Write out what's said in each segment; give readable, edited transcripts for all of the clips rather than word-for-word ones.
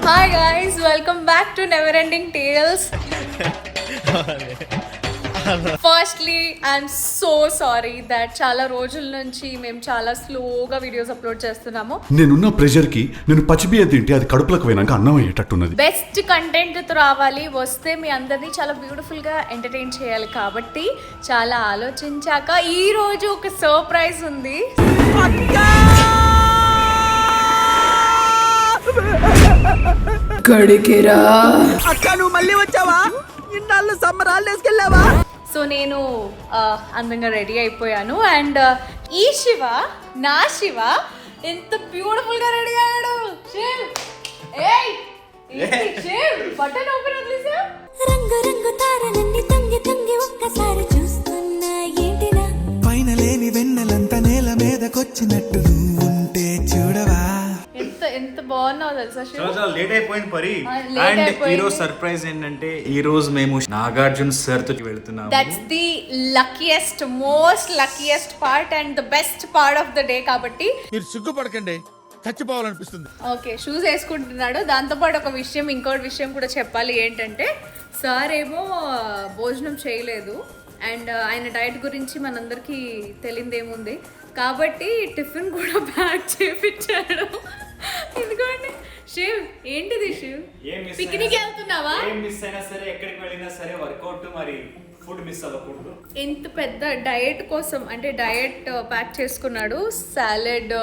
Hi guys, welcome back to Never Ending Tales. Firstly, I'm so sorry that చాలా రోజుల నుంచి మేము చాలా స్లోగా వీడియోస్ అప్లోడ్ చేస్తున్నాము. నేనున్న ప్రెషర్ కి నేను పచ్చిబియ్యం తింటే అది కడుపులకు పోయినాక అన్నం అయ్యేటట్టున్నది. బెస్ట్ కంటెంట్ తో రావాలి, వస్తే మీ అందరినీ చాలా బ్యూటిఫుల్ గా ఎంటర్టైన్ చేయాలి కాబట్టి చాలా ఆలోచించాక ఈ రోజు ఒక సర్ప్రైజ్ ఉంది. కడికిరా అక్క, నువ్వు మళ్ళీ వచ్చావా? ఇన్నాళ్ళు సమ్మర్ హాలిడేస్కి వెళ్ళావా? సో నేను అందంగా రెడీ అయిపోయాను అండ్ ఈ శివ, నా శివ ఎంత బ్యూటిఫుల్ గా రెడీ అయ్యాడు. శివ్, ఏయ్ శివ్, బటన్ ఓపెన్ వదిలేసా? రంగు రంగు తారలన్నీ తొంగి తొంగి ఒక్కసారి చూస్తున్నా ఏంటినా? పైన లేని వెన్నెలంతా నేల మీదకొచ్చినట్టు ఉంటే చూడవా? ఎంత బాగున్నావు తెలుసా శివ్? చాలా లేట్ అయిపోయింది పరి. Late అండ్ అయిపోయింది. ఈ రోజు సర్ప్రైజ్ ఏంటంటే ఈ రోజు మేము నాగార్జున సార్ తో వెళ్తున్నాము. That's the luckiest, most luckiest part and the best part of the day కాబట్టి మీరు సిగ్గుపడకండి, చచ్చిపోవాలనిపిస్తుంది. Okay, shoes వేసుకుంటున్నాడు. దాంతోపాటు ఒక విషయం, ఇంకోటి విషయం కూడా చెప్పాలి. ఏంటంటే సార్ ఏమో భోజనం చేయలేదు అండ్ ఆయన డైట్ గురించి మనందరికీ తెలియదేముంది కాబట్టి టిఫిన్ కూడా ప్యాక్ చేయించాడు. ఎందుకంటే శివ్, ఏంటిది శివ్? పిక్నిక్ వెళ్తున్నావా? ఏం మిస్ అయినా సరే, ఎక్కడికి వెళ్ళినా సరే వర్కౌట్, మరి ఫుడ్ మిస్ అవ్వకూడదు. ఇంత పెద్ద డయట్ కోసం అంటే డయట్ ప్యాక్ చేసుకున్నాడు. సాలెడ్,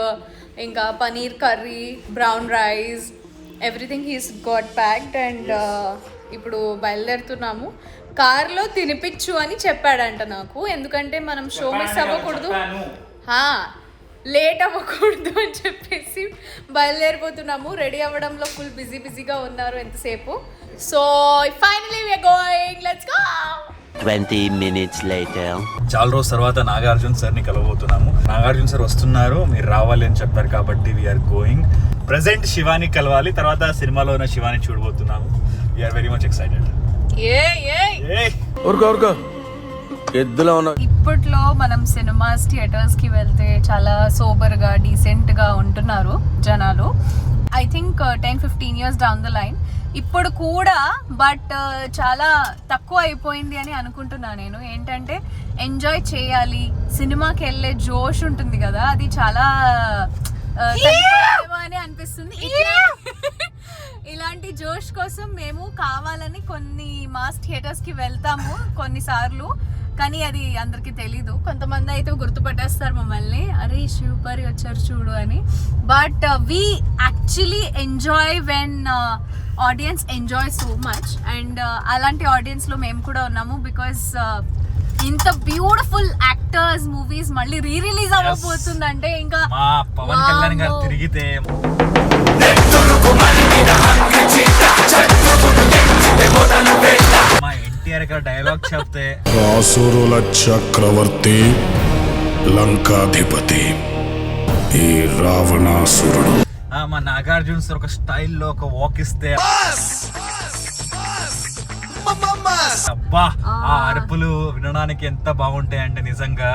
ఇంకా paneer curry, brown rice, everything he's got packed and ఇప్పుడు బయలుదేరుతున్నాము. కార్లో తినిపించు అని చెప్పాడంట నాకు, ఎందుకంటే మనం షో మిస్ అవ్వకూడదు, లేట్ అవ్వకూడదు అని చెప్పేసి బయలుదేరిపోతున్నాము. రెడీ అవ్వడంలో ఫుల్ బిజీగా ఉన్నారు ఎంతసేపు. So finally we are going, let's go. 20 minutes later. చాలా రోజు తర్వాత నాగార్జున సార్ ని కలవబోతున్నాము. నాగార్జున సార్ వస్తున్నారు, మీరు రావాలి అని చెప్పారు కాబట్టి వీఆర్ గోయింగ్. ప్రెసెంట్ శివాని కలవాలి, తర్వాత సినిమాలో ఉన్న శివాని చూడబోతున్నాము. We're very much excited. ఊరుకో ఎద్దులో ఉన్న ఇప్పట్లో మనం సినిమాస్, థియేటర్స్ కి వెళ్తే చాలా సోబర్ గా, డీసెంట్ గా ఉంటున్నారు జనాలు. I think 10-15 years down the line ఇప్పుడు కూడా, బట్ చాలా తక్కువ అయిపోయింది అని అనుకుంటున్నా నేను. ఏంటంటే ఎంజాయ్ చేయాలి, సినిమాకి వెళ్ళే జోష్ ఉంటుంది కదా, అది చాలా తగ్గిపోయేమో అని అనిపిస్తుంది. ఇలాంటి జోష్ కోసం మేము కావాలని కొన్ని మాస్ థియేటర్స్ కి వెళ్తాము కొన్నిసార్లు, కానీ అది అందరికి తెలీదు. కొంతమంది అయితే గుర్తుపట్టేస్తారు మమ్మల్ని, అరే శివపరి వచ్చారు చూడు అని. But we actually enjoy when audience enjoy so much and అలాంటి ఆడియన్స్ లో మేము కూడా ఉన్నాము. బికాస్ ఇంత బ్యూటిఫుల్ యాక్టర్స్ మూవీస్ మళ్ళీ రిలీజ్ అవ్వబోతుందంటే ఇంకా పవన్ కళ్యాణ్ గారు తిరిగితే మా ఎన్టీఆర్ గారు డైలాగ్ చెప్తే, రాసురుల చక్రవర్తి లంకాధిపతి ఈ రావణాసురుడు. మా నాగార్జున సార్ ఒక స్టైల్లో ఒక వాక్ ఇస్తే అబ్బా, ఆ అరుపులు వినడానికి ఎంత బాగుంటాయి అంటే నిజంగా.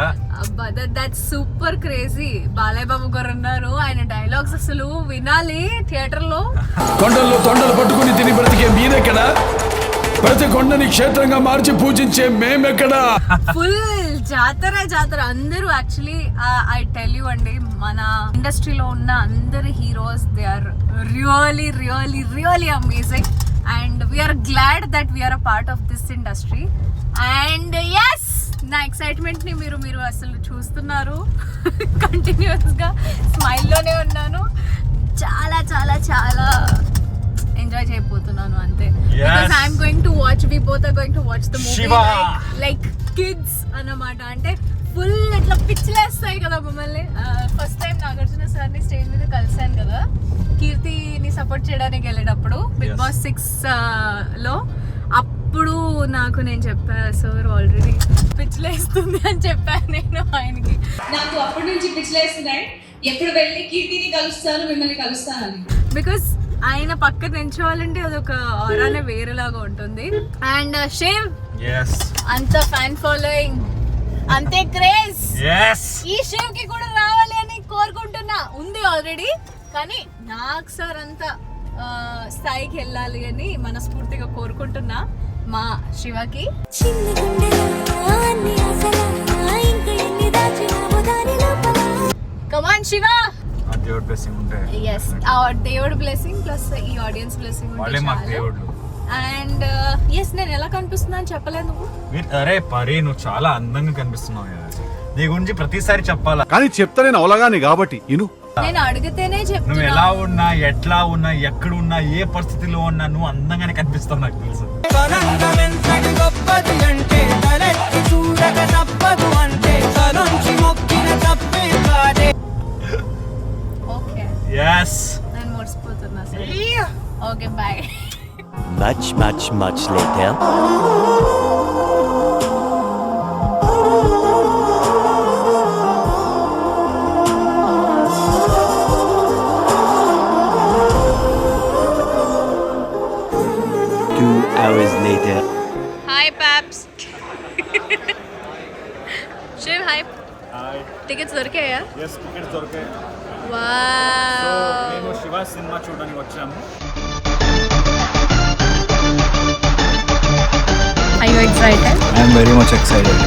That's super crazy. Balayya Babu గారు ఉన్నారు, ఆయన డైలాగ్స్ అసలు వినాలి థియేటర్ లో. కొండల్లో తొండలు పట్టుకుని తిని బ్రతికే మీరెక్కడా? ప్రతి కొండని క్షేత్రంగా మార్చి పూజించే మేమెక్కడా? ఫుల్ జాతర అందరూ. యాక్చువల్లీ ఐ టెల్ యూ అండి, మన ఇండస్ట్రీలో ఉన్న అందరి heroes, they are really really really amazing and we're glad that we're a part of this industry. And yes, నా ఎక్సైట్మెంట్ ని మీరు అసలు చూస్తున్నారు. కంటిన్యూస్ గా స్మైల్ లోనే ఉన్నాను. చాలా చాలా చాలా ఎంజాయ్ చేయబోతున్నాను అంతే. Because I'm going to watch, we both are going to watch the movie like kids అన్నమాట. అంటే ఫుల్ ఇట్లా పిచ్చిలేస్తాయి కదా మమ్మల్ని. ఫస్ట్ టైం నాగార్జున సార్ని స్టేజ్ మీద కలిసాను కదా, కీర్తిని సపోర్ట్ చేయడానికి వెళ్ళేటప్పుడు బిగ్ బాస్ 6 లో. అప్పుడు నాకు నేను చెప్పా, సార్ ఆల్రెడీ పిచ్చిలేస్తుంది అని చెప్పాను నేను ఆయనకి. నాకు అప్పటి నుంచి పిచ్చిలేస్తున్నాయి, ఎప్పుడు వెళ్ళి కీర్తిని కలుస్తాను, మిమ్మల్ని కలుస్తానని. బికాస్ ఆయన పక్క తెంచుకోవాలంటే అదొక ఆరానే వేరేలాగా ఉంటుంది. అండ్ షేవ్, అంత ఫ్యాన్ ఫాలోయింగ్, అంతే క్రేజ్. ఈ షేవ్ కి కూడా రావాలి అని కోరుకుంటున్నా. ఉంది ఆల్రెడీ, కానీ నాకు సార్ అంతా స్థాయికి వెళ్ళాలి అని మనస్ఫూర్తిగా కోరుకుంటున్నా మా శివకి. చిన్న గుండెలా అన్ని ఆశలా ఇంకా ఎన్ని దాచినావో దాని లోపల. కమాన్ శివ. దేవుడి బ్లెస్సింగ్ ఉంటే ఎస్ దేవుడి బ్లెస్సింగ్ ప్లస్ ఈ ఆడియన్స్ బ్లెస్సింగ్ వాళ్ళే మాకు దేవుళ్ళు. అండ్ ఎస్ నేను ఎలా కనిపిస్తున్నా అని చెప్పలేదు నువ్వు. అరే పరి నువ్వు చాలా అందంగా కనిపిస్తున్నావు కదా, నీ గురించి ప్రతిసారి చెప్పాలా. కానీ చెప్తా నేను అవలగాని కాబట్టి ఇను. నేను అడిగితేనే నువ్వు చెప్తున్నా. ఎలా ఉన్నా, ఎట్లా ఉన్నా, ఎక్కడ ఉన్నా, ఏ పరిస్థితిలో ఉన్నా నువ్వు అందంగానే కనిపిస్తావు నాకు తెలుసు. Okay Yes. నేను మురిసిపోతున్నా సరే. Okay bye. Much, much, much later. Two hours later. Hi pops. Shiv hi. Tickets దొరికాయా? Yes, టికెట్స్ దొరికాయి. వావ్. మేము శివ సినిమా చూడడానికి వచ్చాము. Are you excited? I am very much excited.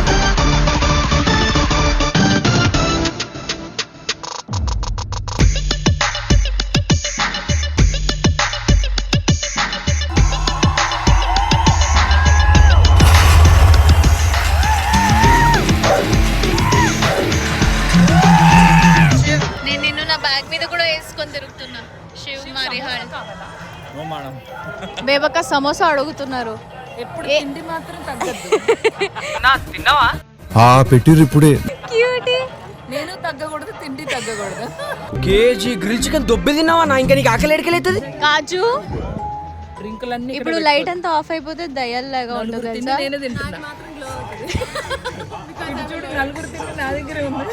నేను నిన్ను నా బ్యాగ్ మీద కూడా వేసుకొని తిరుగుతున్నా. శివ్ మారిహాల్. No madam. బేబక్క సమోసా అడుగుతున్నారు. ఎప్పుడు తిండి మాత్రం తగ్గద్దు. పెట్టిర్రు క్యూటీ. నేను తగ్గకూడదు, తిండి తగ్గకూడదు. కేజీ గ్రిల్ చికెన్ దొబ్బి తిన్నావా నా? ఇంకా నీకు ఆకలి ఎడకలేతుంది. కాజు డ్రింకులన్నీ ఇప్పుడు లైట్ అంతా ఆఫ్ అయిపోతే దయ్యాల్లాగా ఉంటుంది తెలుసా? నేనే తింటున్నా. ఇటు చూడు, నలుగురు తిండి నా దగ్గరే ఉంది.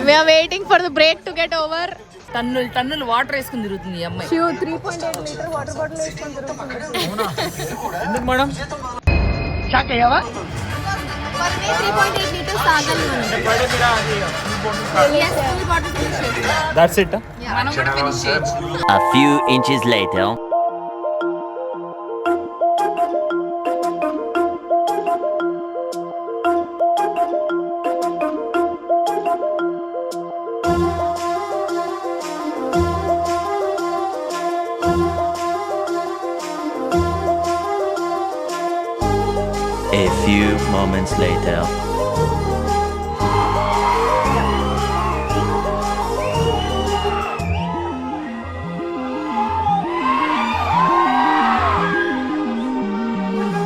We are waiting for the break to get over. టన్నులు టన్నులు వాటర్ వేసుకుని తిరుగుతుంది ఈ అమ్మాయి. Shiv 3.8 లీటర్ వాటర్ బాటిల్ వేసుకొని తిరుగుతుంది. ఎందుకు మేడం? 3.8 లీటర్స్ తాగాలి మనం. Yes, full bottle finish చేయాలి. That's it. మనం కూడా ఫినిష్ చేయొచ్చు. A few inches later. A few moments later.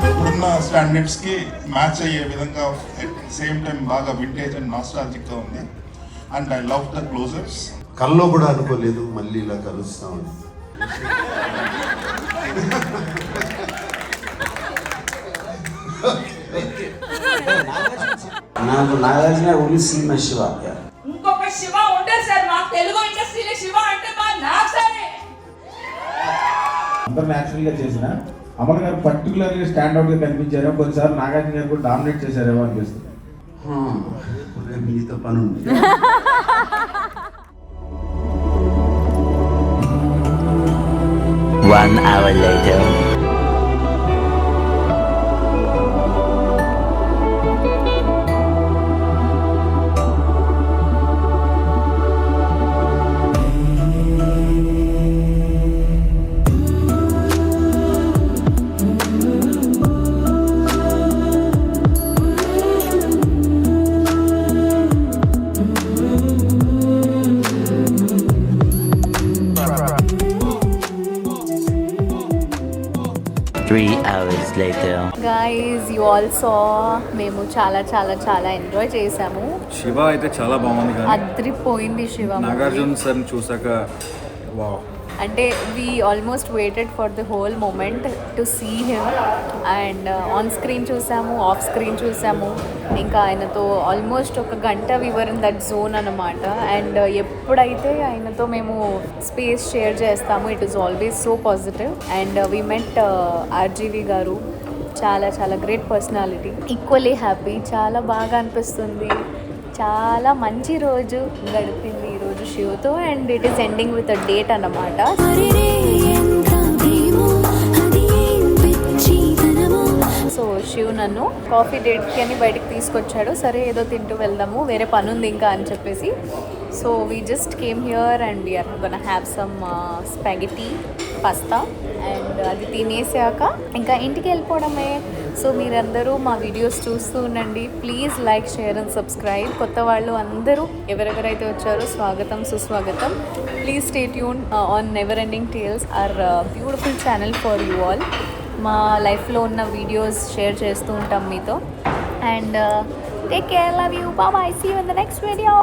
ఇప్పుడున్న స్టాండర్డ్స్ కి మ్యాచ్ అయ్యే విధంగా సేమ్ టైం బాగా వింటేజ్ అండ్ నాస్టాలజిక్ గా ఉంది. And I love the closures. కల్లో కూడా అనుకోలేదు మళ్ళీ ఇలా కలుస్తామని. నాకు Nagarjuna only see my Shiva. ఇంకొక శివ ఉంటారు సార్ మా తెలుగు ఇండస్ట్రీలో. శివ అంటే మా నాకు సరే. అందరు న్యాచురల్ గా చేసిన అమర్ గారు పర్టికులర్గా స్టాండ్ అవుట్ గా కనిపించారో, కొన్నిసార్లు నాగార్జున గారు కూడా డామినేట్ చేశారేమో అనిపిస్తుంది. మీతో పని ఉంది. One hour later. Three hours later. Guys, you all saw మేము చాలా చాలా చాలా ఎంజాయ్ చేసాము. శివ అయితే చాలా బాగుంది కానీ అద్రిపోయింది శివ. నాగార్జున సార్ చూసాక వావ్. అంటే we almost waited for the whole moment to see him and on screen చూసాము, ఆఫ్ స్క్రీన్ చూసాము. ఇంకా ఆయనతో ఆల్మోస్ట్ ఒక గంట we were in that zone అన్నమాట. అండ్ ఎప్పుడైతే ఆయనతో మేము స్పేస్ షేర్ చేస్తాము, it is always so positive. And we met RGV గారు, చాలా చాలా గ్రేట్ పర్సనాలిటీ. ఈక్వల్లీ హ్యాపీ, చాలా బాగా అనిపిస్తుంది. చాలా మంచి రోజు గడిపింది ఈరోజు శివతో and it is ending with a date అన్నమాట. సో శివ్ నన్ను కాఫీ డేట్కి అని బయటకు తీసుకొచ్చాడు. సరే ఏదో తింటూ వెళ్దాము, వేరే పని ఉంది ఇంకా అని చెప్పేసి. So we just came here and we're gonna have some spaghetti pasta and అది తినేసాక ఇంకా ఇంటికి వెళ్ళిపోవడమే. సో మీరందరూ మా వీడియోస్ చూస్తూ ఉండండి. Please like, share and subscribe. కొత్త వాళ్ళు అందరూ ఎవరెవరైతే వచ్చారో స్వాగతం, సుస్వాగతం. Please stay tuned on never ending tales, our beautiful channel for you all. మా లైఫ్లో ఉన్న వీడియోస్ షేర్ చేస్తూ ఉంటాం మీతో. And take care, love you, bye, see you in the next video.